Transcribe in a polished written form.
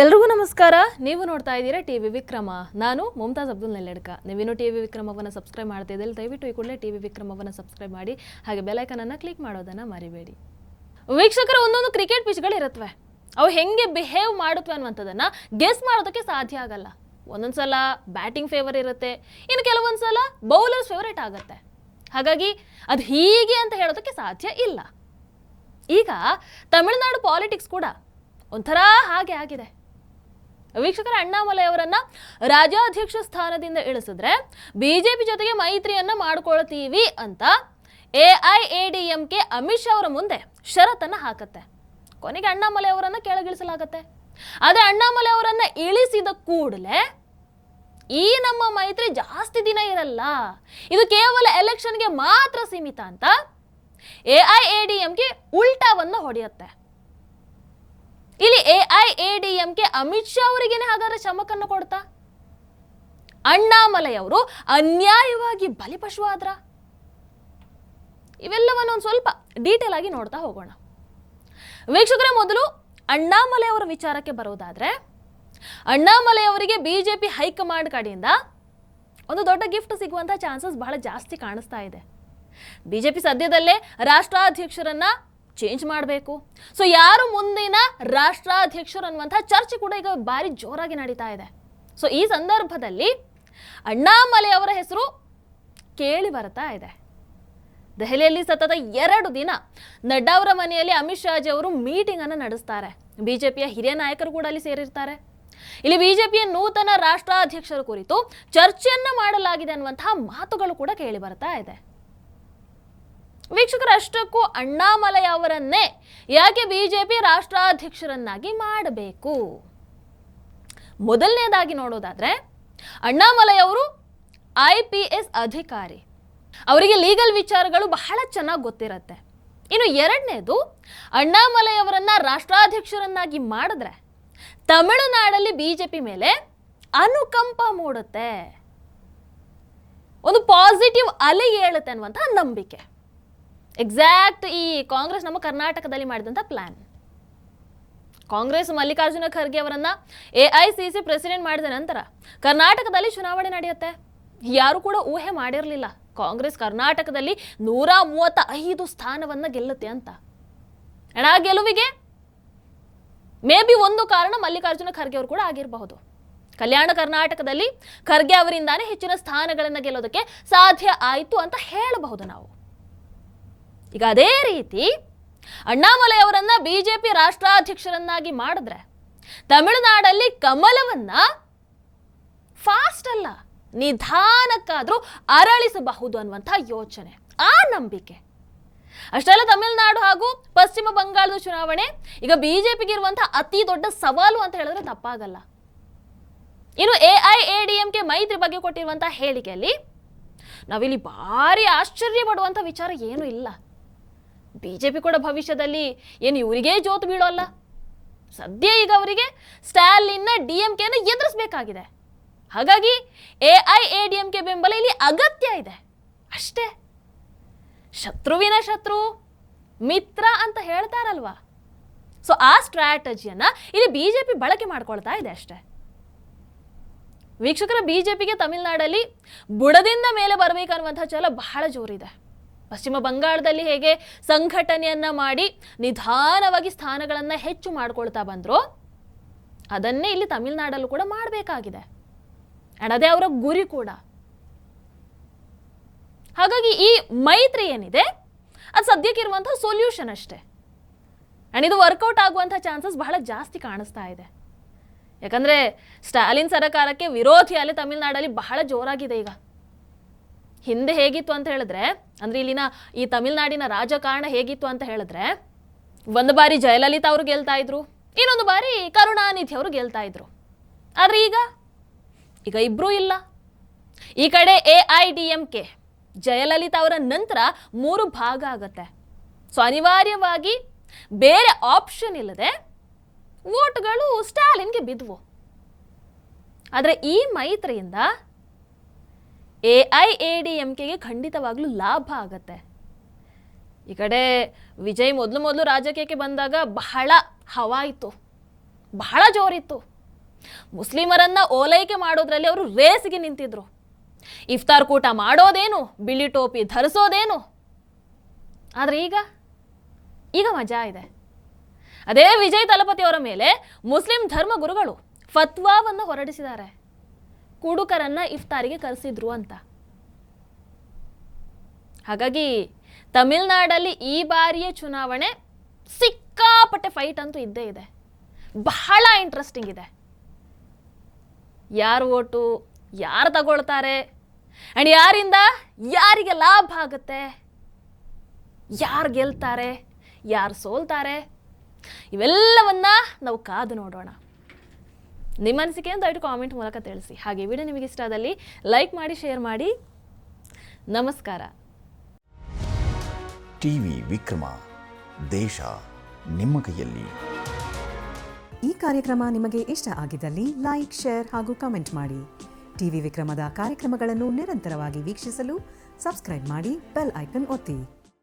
ಎಲ್ರಿಗೂ ನಮಸ್ಕಾರ. ನೀವು ನೋಡ್ತಾ ಇದ್ದೀರಾ ಟಿವಿ ವಿಕ್ರಮ. ನಾನು ಮುಮ್ತಾಜ್ ಅಬ್ದುಲ್ ನೆಲ್ಲೆಡ್ಕ. ನೀವಿನ್ನು ಟಿವಿ ವಿಕ್ರಮವನ್ನು ಸಬ್ಸ್ಕ್ರೈಬ್ ಮಾಡ್ತಿದ್ದಲ್ಲಿ ದಯವಿಟ್ಟು ಈ ಕೂಡಲೇ ಟಿವಿ ವಿಕ್ರಮವನ್ನು ಸಬ್ಸ್ಕ್ರೈಬ್ ಮಾಡಿ, ಹಾಗೆ ಬೆಲ್ ಐಕಾನ್ ಅನ್ನು ಕ್ಲಿಕ್ ಮಾಡೋದನ್ನು ಮರಿಬೇಡಿ. ವೀಕ್ಷಕರ, ಒಂದೊಂದು ಕ್ರಿಕೆಟ್ ಪಿಚ್ಗಳು ಇರುತ್ತವೆ. ಅವು ಹೆಂಗೆ ಬಿಹೇವ್ ಮಾಡುತ್ತವೆ ಅನ್ನುವಂಥದ್ದನ್ನು ಗೆಸ್ ಮಾಡೋದಕ್ಕೆ ಸಾಧ್ಯ ಆಗಲ್ಲ. ಒಂದೊಂದ್ಸಲ ಬ್ಯಾಟಿಂಗ್ ಫೇವರ್ ಇರುತ್ತೆ, ಇನ್ನು ಕೆಲವೊಂದ್ಸಲ ಬೌಲರ್ಸ್ ಫೇವರೇಟ್ ಆಗುತ್ತೆ. ಹಾಗಾಗಿ ಅದು ಹೀಗೆ ಅಂತ ಹೇಳೋದಕ್ಕೆ ಸಾಧ್ಯ ಇಲ್ಲ. ಈಗ ತಮಿಳುನಾಡು ಪಾಲಿಟಿಕ್ಸ್ ಕೂಡ ಒಂಥರ ಹಾಗೆ ಆಗಿದೆ. ವೀಕ್ಷಕರ, ಅಣ್ಣಾಮಲೈ ಅವರನ್ನ ರಾಜ್ಯಾಧ್ಯಕ್ಷ ಸ್ಥಾನದಿಂದ ಇಳಿಸಿದ್ರೆ ಬಿಜೆಪಿ ಜೊತೆಗೆ ಮೈತ್ರಿಯನ್ನ ಮಾಡ್ಕೊಳ್ತೀವಿ ಅಂತ ಎಐಎಡಿಎಂಕೆ ಅಮಿತ್ ಶಾ ಅವರ ಮುಂದೆ ಷರತ್ತನ್ನ ಹಾಕತ್ತೆ. ಕೊನೆಗೆ ಅಣ್ಣಾಮಲೈ ಅವರನ್ನ ಕೆಳಗಿಳಿಸಲಾಗತ್ತೆ. ಆದ್ರೆ ಅಣ್ಣಾಮಲೈ ಅವರನ್ನ ಇಳಿಸಿದ ಕೂಡಲೇ ಈ ನಮ್ಮ ಮೈತ್ರಿ ಜಾಸ್ತಿ ದಿನ ಇರಲ್ಲ, ಇದು ಕೇವಲ ಎಲೆಕ್ಷನ್ಗೆ ಮಾತ್ರ ಸೀಮಿತ ಅಂತ ಎಐಎಡಿಎಂಕೆ ಉಲ್ಟಾವನ್ನ ಹೊಡೆಯುತ್ತೆ. ಇಲ್ಲಿ ಎಐಎಡಿಎಂಕೆ ಅಮಿತ್ ಶಾ ಅವರಿಗೇನೆ ಹಾಗಾದ್ರೆ ಚಮಕನ್ನು ಕೊಡ್ತಾ? ಅಣ್ಣಾಮಲೈ ಅವರು ಅನ್ಯಾಯವಾಗಿ ಬಲಿಪಶು ಆದ್ರ? ಇವೆಲ್ಲವನ್ನು ಒಂದು ಸ್ವಲ್ಪ ಡೀಟೇಲ್ ಆಗಿ ನೋಡ್ತಾ ಹೋಗೋಣ. ವೀಕ್ಷಕರ, ಮೊದಲು ಅಣ್ಣಾಮಲೈ ಅವರ ವಿಚಾರಕ್ಕೆ ಬರೋದಾದ್ರೆ, ಅಣ್ಣಾಮಲೈ ಅವರಿಗೆ ಬಿಜೆಪಿ ಹೈಕಮಾಂಡ್ ಕಡೆಯಿಂದ ಒಂದು ದೊಡ್ಡ ಗಿಫ್ಟ್ ಸಿಗುವಂತ ಚಾನ್ಸಸ್ ಬಹಳ ಜಾಸ್ತಿ ಕಾಣಿಸ್ತಾ ಇದೆ. ಬಿಜೆಪಿ ಸದ್ಯದಲ್ಲೇ ರಾಷ್ಟ್ರಾಧ್ಯಕ್ಷರನ್ನ ಚೇಂಜ್ ಮಾಡಬೇಕು. ಸೊ ಯಾರು ಮುಂದಿನ ರಾಷ್ಟ್ರಾಧ್ಯಕ್ಷರು ಅನ್ನುವಂಥ ಚರ್ಚೆ ಕೂಡ ಈಗ ಭಾರಿ ಜೋರಾಗಿ ನಡೀತಾ ಇದೆ. ಸೊ ಈ ಸಂದರ್ಭದಲ್ಲಿ ಅಣ್ಣಾಮಲೈ ಅವರ ಹೆಸರು ಕೇಳಿ ಬರ್ತಾ ಇದೆ. ದೆಹಲಿಯಲ್ಲಿ ಸತತ 2 ದಿನ ನಡ್ಡಾ ಅವರ ಮನೆಯಲ್ಲಿ ಅಮಿತ್ ಶಾಜಿ ಅವರು ಮೀಟಿಂಗ್ ಅನ್ನು ನಡೆಸ್ತಾರೆ. ಬಿಜೆಪಿಯ ಹಿರಿಯ ನಾಯಕರು ಕೂಡ ಅಲ್ಲಿ ಸೇರಿರ್ತಾರೆ. ಇಲ್ಲಿ ಬಿಜೆಪಿಯ ನೂತನ ರಾಷ್ಟ್ರಾಧ್ಯಕ್ಷರ ಕುರಿತು ಚರ್ಚೆಯನ್ನ ಮಾಡಲಾಗಿದೆ ಅನ್ನುವಂತಹ ಮಾತುಗಳು ಕೂಡ ಕೇಳಿ ಬರ್ತಾ ಇದೆ. ವೀಕ್ಷಕರ, ಅಷ್ಟಕ್ಕೂ ಅಣ್ಣಾಮಲೈ ಅವರನ್ನೇ ಯಾಕೆ ಬಿಜೆಪಿ ರಾಷ್ಟ್ರಾಧ್ಯಕ್ಷರನ್ನಾಗಿ ಮಾಡಬೇಕು? ಮೊದಲನೇದಾಗಿ ನೋಡೋದಾದ್ರೆ, ಅಣ್ಣಾಮಲೈ ಅವರು IPS ಅಧಿಕಾರಿ, ಅವರಿಗೆ ಲೀಗಲ್ ವಿಚಾರಗಳು ಬಹಳ ಚೆನ್ನಾಗಿ ಗೊತ್ತಿರುತ್ತೆ. ಇನ್ನು ಎರಡನೇದು, ಅಣ್ಣಾಮಲೈ ಅವರನ್ನ ರಾಷ್ಟ್ರಾಧ್ಯಕ್ಷರನ್ನಾಗಿ ಮಾಡಿದ್ರೆ ತಮಿಳುನಾಡಲ್ಲಿ ಬಿಜೆಪಿ ಮೇಲೆ ಅನುಕಂಪ ಮೂಡುತ್ತೆ, ಒಂದು ಪಾಸಿಟಿವ್ ಅಲೆ ಏಳುತ್ತೆ ಅನ್ನುವಂತಹ ನಂಬಿಕೆ. ಎಕ್ಸಾಕ್ಟ್ ಈ ಕಾಂಗ್ರೆಸ್ ನಮ್ಮ ಕರ್ನಾಟಕದಲ್ಲಿ ಮಾಡಿದಂಥ ಪ್ಲಾನ್. ಕಾಂಗ್ರೆಸ್ ಮಲ್ಲಿಕಾರ್ಜುನ ಖರ್ಗೆ ಅವರನ್ನ AICC ಪ್ರೆಸಿಡೆಂಟ್ ಮಾಡಿದ ನಂತರ ಕರ್ನಾಟಕದಲ್ಲಿ ಚುನಾವಣೆ ನಡೆಯುತ್ತೆ. ಯಾರು ಕೂಡ ಊಹೆ ಮಾಡಿರಲಿಲ್ಲ ಕಾಂಗ್ರೆಸ್ ಕರ್ನಾಟಕದಲ್ಲಿ 135 ಸ್ಥಾನವನ್ನ ಗೆಲ್ಲುತ್ತೆ ಅಂತ. ಆ ಗೆಲುವಿಗೆ ಮೇ ಬಿ ಒಂದು ಕಾರಣ ಮಲ್ಲಿಕಾರ್ಜುನ ಖರ್ಗೆ ಅವರು ಕೂಡ ಆಗಿರಬಹುದು. ಕಲ್ಯಾಣ ಕರ್ನಾಟಕದಲ್ಲಿ ಖರ್ಗೆ ಅವರಿಂದಾನೇ ಹೆಚ್ಚಿನ ಸ್ಥಾನಗಳನ್ನು ಗೆಲ್ಲೋದಕ್ಕೆ ಸಾಧ್ಯ ಆಯಿತು ಅಂತ ಹೇಳಬಹುದು ನಾವು. ಈಗ ಅದೇ ರೀತಿ ಅಣ್ಣಾಮಲೈ ಅವರನ್ನ ಬಿಜೆಪಿ ರಾಷ್ಟ್ರಾಧ್ಯಕ್ಷರನ್ನಾಗಿ ಮಾಡಿದ್ರೆ ತಮಿಳುನಾಡಲ್ಲಿ ಕಮಲವನ್ನ ಫಾಸ್ಟ್ ಅಲ್ಲ, ನಿಧಾನಕ್ಕಾದ್ರೂ ಅರಳಿಸಬಹುದು ಅನ್ನುವಂಥ ಯೋಚನೆ, ಆ ನಂಬಿಕೆ. ಅಷ್ಟೆಲ್ಲ ತಮಿಳುನಾಡು ಹಾಗೂ ಪಶ್ಚಿಮ ಬಂಗಾಳದ ಚುನಾವಣೆ ಈಗ ಬಿಜೆಪಿಗೆ ಇರುವಂತಹ ಅತಿ ದೊಡ್ಡ ಸವಾಲು ಅಂತ ಹೇಳಿದ್ರೆ ತಪ್ಪಾಗಲ್ಲ. ಇನ್ನು ಎಐಎಡಿಎಂಕೆ ಮೈತ್ರಿ ಬಗ್ಗೆ ಕೊಟ್ಟಿರುವಂತಹ ಹೇಳಿಕೆಯಲ್ಲಿ ನಾವಿಲ್ಲಿ ಭಾರಿ ಆಶ್ಚರ್ಯ ಪಡುವಂಥ ವಿಚಾರ ಏನೂ ಇಲ್ಲ. ಬಿಜೆಪಿ ಕೂಡ ಭವಿಷ್ಯದಲ್ಲಿ ಏನು ಇವರಿಗೆ ಜೋತು ಬೀಳೋಲ್ಲ. ಸದ್ಯ ಈಗ ಅವರಿಗೆ ಸ್ಟಾಲಿನ್ನ DMKನ ಎದುರಿಸಬೇಕಾಗಿದೆ. ಹಾಗಾಗಿ ಎಐಎಡಿಎಂಕೆ ಬೆಂಬಲ ಇಲ್ಲಿ ಅಗತ್ಯ ಇದೆ ಅಷ್ಟೇ. ಶತ್ರುವಿನ ಶತ್ರು ಮಿತ್ರ ಅಂತ ಹೇಳ್ತಾರಲ್ವಾ, ಸೊ ಆ ಸ್ಟ್ರಾಟಜಿಯನ್ನ ಇಲ್ಲಿ ಬಿಜೆಪಿ ಬಳಕೆ ಮಾಡ್ಕೊಳ್ತಾ ಇದೆ ಅಷ್ಟೇ. ವೀಕ್ಷಕರ, ಬಿಜೆಪಿಗೆ ತಮಿಳುನಾಡಲ್ಲಿ ಬುಡದಿಂದ ಮೇಲೆ ಬರಬೇಕನ್ನುವಂಥ ಛಲ ಬಹಳ ಜೋರಿದೆ. ಪಶ್ಚಿಮ ಬಂಗಾಳದಲ್ಲಿ ಹೇಗೆ ಸಂಘಟನೆಯನ್ನ ಮಾಡಿ ನಿಧಾನವಾಗಿ ಸ್ಥಾನಗಳನ್ನು ಹೆಚ್ಚು ಮಾಡ್ಕೊಳ್ತಾ ಬಂದ್ರು, ಅದನ್ನೇ ಇಲ್ಲಿ ತಮಿಳುನಾಡಲ್ಲೂ ಕೂಡ ಮಾಡಬೇಕಾಗಿದೆ. ಅದೇ ಅವರ ಗುರಿ ಕೂಡ. ಹಾಗಾಗಿ ಈ ಮೈತ್ರಿ ಏನಿದೆ ಅದು ಸದ್ಯಕ್ಕೆ ಇರುವಂತಹ ಸೊಲ್ಯೂಷನ್ ಅಷ್ಟೇ. ಅಂಡ್ ಇದು ವರ್ಕೌಟ್ ಆಗುವಂತಹ ಚಾನ್ಸಸ್ ಬಹಳ ಜಾಸ್ತಿ ಕಾಣಿಸ್ತಾ ಇದೆ. ಯಾಕಂದ್ರೆ ಸ್ಟಾಲಿನ್ ಸರ್ಕಾರಕ್ಕೆ ವಿರೋಧಿ ಅಲೆ ತಮಿಳುನಾಡಲ್ಲಿ ಬಹಳ ಜೋರಾಗಿದೆ. ಈಗ ಹಿಂದೆ ಹೇಗಿತ್ತು ಅಂತ ಹೇಳಿದ್ರೆ, ಅಂದ್ರೆ ಇಲ್ಲಿನ ಈ ತಮಿಳುನಾಡಿನ ರಾಜಕಾರಣ ಹೇಗಿತ್ತು ಅಂತ ಹೇಳಿದ್ರೆ, ಒಂದು ಬಾರಿ ಜಯಲಲಿತಾ ಅವರು ಗೆಲ್ತಾ ಇದ್ರು, ಇನ್ನೊಂದು ಬಾರಿ ಕರುಣಾನಿಧಿ ಅವರು ಗೆಲ್ತಾ ಇದ್ರು. ಆದ್ರೆ ಈಗ ಇಬ್ರು ಇಲ್ಲ. ಈ ಕಡೆ AIDMK ಜಯಲಲಿತಾ ಅವರ ನಂತರ 3 ಭಾಗ ಆಗತ್ತೆ. ಸೊ ಅನಿವಾರ್ಯವಾಗಿ ಬೇರೆ ಆಪ್ಷನ್ ಇಲ್ಲದೆ ವೋಟ್ಗಳು ಸ್ಟಾಲಿನ್ಗೆ ಬಿದ್ವು. ಆದ್ರೆ ಈ ಮೈತ್ರಿಯಿಂದ AIADMKಗೆ ಖಂಡಿತವಾಗ್ಲೂ ಲಾಭ ಆಗತ್ತೆ. ಈ ಕಡೆ ವಿಜಯ್ ಮೊದಲು ರಾಜಕೀಯಕ್ಕೆ ಬಂದಾಗ ಬಹಳ ಹವಾ ಇತ್ತು, ಬಹಳ ಜೋರಿತ್ತು. ಮುಸ್ಲಿಮರನ್ನ ಓಲೈಕೆ ಮಾಡೋದ್ರಲ್ಲಿ ಅವರು ರೇಸ್ಗೆ ನಿಂತಿದ್ರು. ಇಫ್ತಾರ್ ಕೂಟ ಮಾಡೋದೇನು, ಬಿಳಿ ಟೋಪಿ ಧರಿಸೋದೇನು. ಆದರೆ ಈಗ ಮಜಾ ಇದೆ. ಅದೇ ವಿಜಯ್ ತಲಪತಿ ಅವರ ಮೇಲೆ ಮುಸ್ಲಿಂ ಧರ್ಮಗುರುಗಳು ಫತ್ವಾವನ್ನು ಹೊರಡಿಸಿದ್ದಾರೆ, ಕುಡುಕರನ್ನ ಇಫ್ತಾರಿಗೆ ಕರೆಸಿದ್ರು ಅಂತ. ಹಾಗಾಗಿ ತಮಿಳುನಾಡಲ್ಲಿ ಈ ಬಾರಿಯ ಚುನಾವಣೆ ಸಿಕ್ಕಾಪಟ್ಟೆ ಫೈಟ್ ಅಂತೂ ಇದ್ದೇ ಇದೆ. ಬಹಳ ಇಂಟ್ರೆಸ್ಟಿಂಗ್ ಇದೆ. ಯಾರು ಓಟು ಯಾರು ತಗೊಳ್ತಾರೆ ಆ್ಯಂಡ್ ಯಾರಿಂದ ಯಾರಿಗೆ ಲಾಭ ಆಗುತ್ತೆ, ಯಾರು ಗೆಲ್ತಾರೆ ಯಾರು ಸೋಲ್ತಾರೆ, ಇವೆಲ್ಲವನ್ನ ನಾವು ಕಾದು ನೋಡೋಣ. ನಿಮ್ಮ ಅನಿಸಿಕೆಯನ್ನು ದಯವಿಟ್ಟು ಕಾಮೆಂಟ್ ಮೂಲಕ ತಿಳಿಸಿ. ಹಾಗೆ ವಿಡಿಯೋ ನಿಮಗೆ ಇಷ್ಟ ಆದಲ್ಲಿ ಲೈಕ್ ಮಾಡಿ, ಶೇರ್ ಮಾಡಿ. ನಮಸ್ಕಾರ. ಟಿವಿ ವಿಕ್ರಮ, ದೇಶ ನಿಮ್ಮ ಕೈಯಲ್ಲಿ. ಈ ಕಾರ್ಯಕ್ರಮ ನಿಮಗೆ ಇಷ್ಟ ಆಗಿದ್ದಲ್ಲಿ ಲೈಕ್, ಶೇರ್ ಹಾಗೂ ಕಮೆಂಟ್ ಮಾಡಿ. ಟಿವಿ ವಿಕ್ರಮದ ಕಾರ್ಯಕ್ರಮಗಳನ್ನು ನಿರಂತರವಾಗಿ ವೀಕ್ಷಿಸಲು ಸಬ್ಸ್ಕ್ರೈಬ್ ಮಾಡಿ, ಬೆಲ್ ಐಕನ್ ಒತ್ತಿ.